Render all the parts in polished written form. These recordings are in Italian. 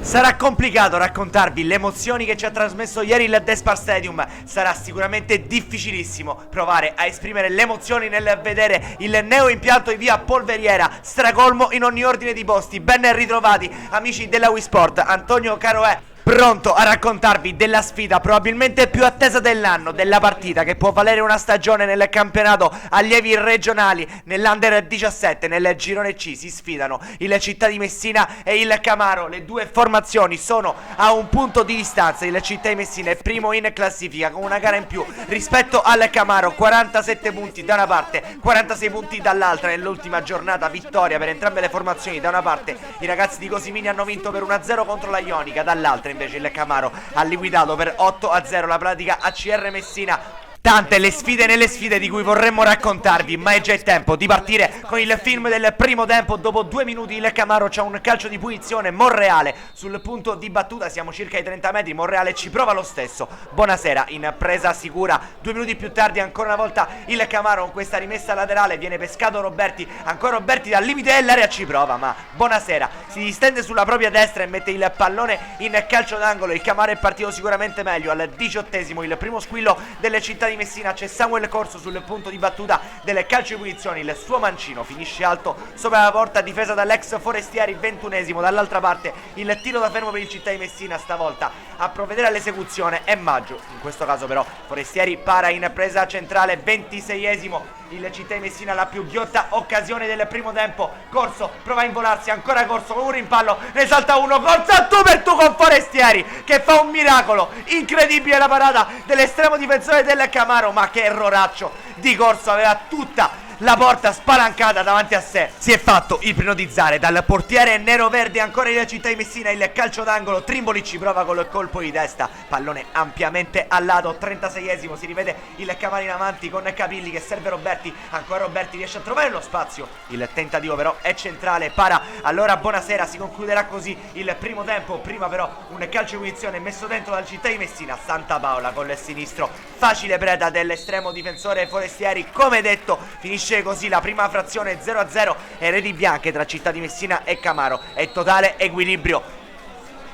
Sarà complicato raccontarvi le emozioni che ci ha trasmesso ieri il Despar Stadium. Sarà sicuramente difficilissimo provare a esprimere le emozioni nel vedere il neoimpianto di via Polveriera, stracolmo in ogni ordine di posti. Ben ritrovati amici della Wii Sport, Antonio Caroè pronto a raccontarvi della sfida probabilmente più attesa dell'anno, della partita che può valere una stagione nel campionato allievi regionali. Nell'Under 17, nel girone C, si sfidano il Città di Messina e il Camaro. Le due formazioni sono a un punto di distanza. Il Città di Messina è primo in classifica con una gara in più rispetto al Camaro, 47 punti da una parte, 46 punti dall'altra. Nell'ultima giornata vittoria per entrambe le formazioni. Da una parte i ragazzi di Cosimini hanno vinto per 1-0 contro la Ionica, dall'altra invece il Camaro ha liquidato per 8-0 la pratica ACR Messina. Tante le sfide nelle sfide di cui vorremmo raccontarvi, ma è già il tempo di partire con il film del primo tempo. Dopo 2 minuti il Camaro c'ha un calcio di punizione. Monreale sul punto di battuta, siamo circa ai 30 metri, Monreale ci prova lo stesso. Buonasera in presa sicura. 2 minuti più tardi ancora una volta il Camaro con questa rimessa laterale, viene pescato Roberti, ancora Roberti dal limite dell'area, ci prova, ma Buonasera si distende sulla propria destra e mette il pallone in calcio d'angolo. Il Camaro è partito sicuramente meglio. Al 18esimo il primo squillo delle Città di Messina, c'è Samuel Corso sul punto di battuta del calcio di punizione. Il suo mancino finisce alto sopra la porta, difesa dall'ex Forestieri. 21esimo dall'altra parte il tiro da fermo per il Città di Messina. Stavolta a provvedere all'esecuzione è Maggio, in questo caso però Forestieri para in presa centrale. 26esimo il Città di Messina, la più ghiotta occasione del primo tempo. Corso prova a involarsi, ancora Corso con un rimpallo, ne salta uno, Corso a tu per tu con Forestieri che fa un miracolo incredibile. La parata dell'estremo difensore del Camaro, ma che erroraccio di Corso, aveva tutta la porta spalancata davanti a sé. Si è fatto ipnotizzare dal portiere nero-verde. Ancora il Città di Messina, il calcio d'angolo. Trimboli ci prova col colpo di testa, pallone ampiamente al lato. 36esimo, si rivede il Camaro in avanti con Capilli che serve Roberti. Ancora Roberti riesce a trovare lo spazio, il tentativo però è centrale, para. Allora Buonasera, si concluderà così il primo tempo. Prima però un calcio di punizione messo dentro dal Città di Messina. Santa Paola con il sinistro, facile preda dell'estremo difensore Forestieri. Come detto, finisce così la prima frazione 0-0 e reti bianche tra Città di Messina e Camaro e totale equilibrio.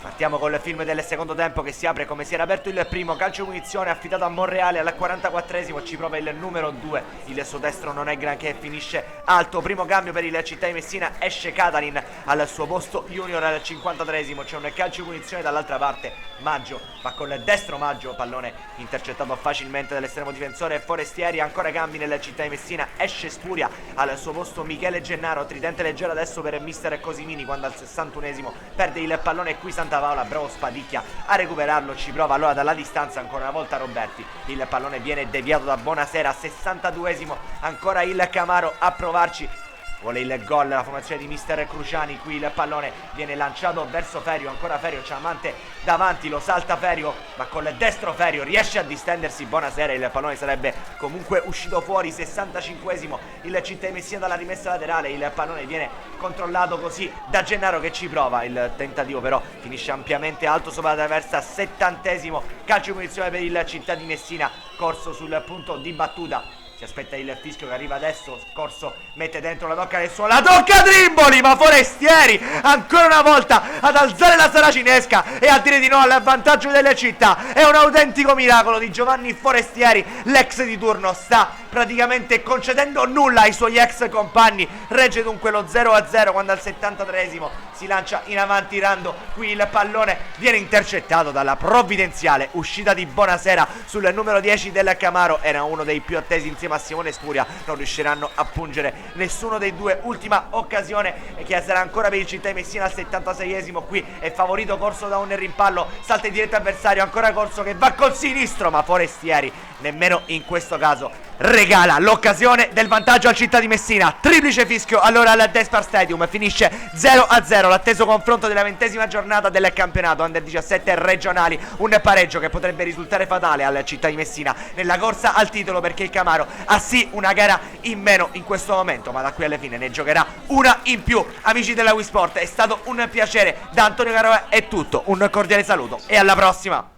Partiamo col film del secondo tempo che si apre come si era aperto il primo. Calcio di punizione affidato a Monreale al 44esimo, ci prova il numero 2, il suo destro non è granché, finisce alto. Primo cambio per il Città di Messina, esce Catalin al suo posto Junior al 53esimo. C'è un calcio di punizione dall'altra parte, Maggio va con il destro, Maggio, pallone intercettato facilmente dall'estremo difensore Forestieri. Ancora cambi nel Città di Messina, esce Spuria al suo posto Michele Gennaro. Tridente leggero adesso per mister Cosimini quando al 61esimo perde il pallone qui Santa Paola, bravo Spadicchia a recuperarlo, ci prova allora dalla distanza ancora una volta Roberti. Il pallone viene deviato da Buonasera. 62esimo, ancora il Camaro a provarci, vuole il gol la formazione di mister Cruciani. Qui il pallone viene lanciato verso Ferio, ancora Ferio, c'è Amante davanti, lo salta Ferio, ma con il destro Ferio riesce a distendersi. Buonasera, il pallone sarebbe comunque uscito fuori. 65esimo, il Città di Messina dalla rimessa laterale, il pallone viene controllato così da Gennaro che ci prova, il tentativo però finisce ampiamente alto sopra la traversa. 70esimo, calcio di punizione per il Città di Messina. Corso sul punto di battuta, si aspetta il fischio che arriva adesso. Corso mette dentro la tocca del suo, la tocca Trimboli, ma Forestieri ancora una volta ad alzare la saracinesca e a dire di no al vantaggio delle Città. È un autentico miracolo di Giovanni Forestieri, l'ex di turno sta praticamente concedendo nulla ai suoi ex compagni. Regge dunque lo 0-0 quando al 73esimo si lancia in avanti Rando. Qui il pallone viene intercettato dalla provvidenziale uscita di Buonasera sul numero 10 del Camaro. Era uno dei più attesi insieme a Simone Spuria, non riusciranno a pungere nessuno dei due. Ultima occasione che sarà ancora per il Città di Messina al 76esimo. Qui è favorito Corso da un rimpallo, salta in diretto avversario, ancora Corso che va col sinistro, ma Forestieri nemmeno in questo caso regala l'occasione del vantaggio al Città di Messina. Triplice fischio allora al Despar Stadium, finisce 0-0 l'atteso confronto della 20ª giornata del campionato Under 17 regionali. Un pareggio che potrebbe risultare fatale al Città di Messina nella corsa al titolo, perché il Camaro ha sì una gara in meno in questo momento, ma da qui alla fine ne giocherà una in più. Amici della Wii Sport, è stato un piacere. Da Antonio Caroè è tutto, un cordiale saluto e alla prossima.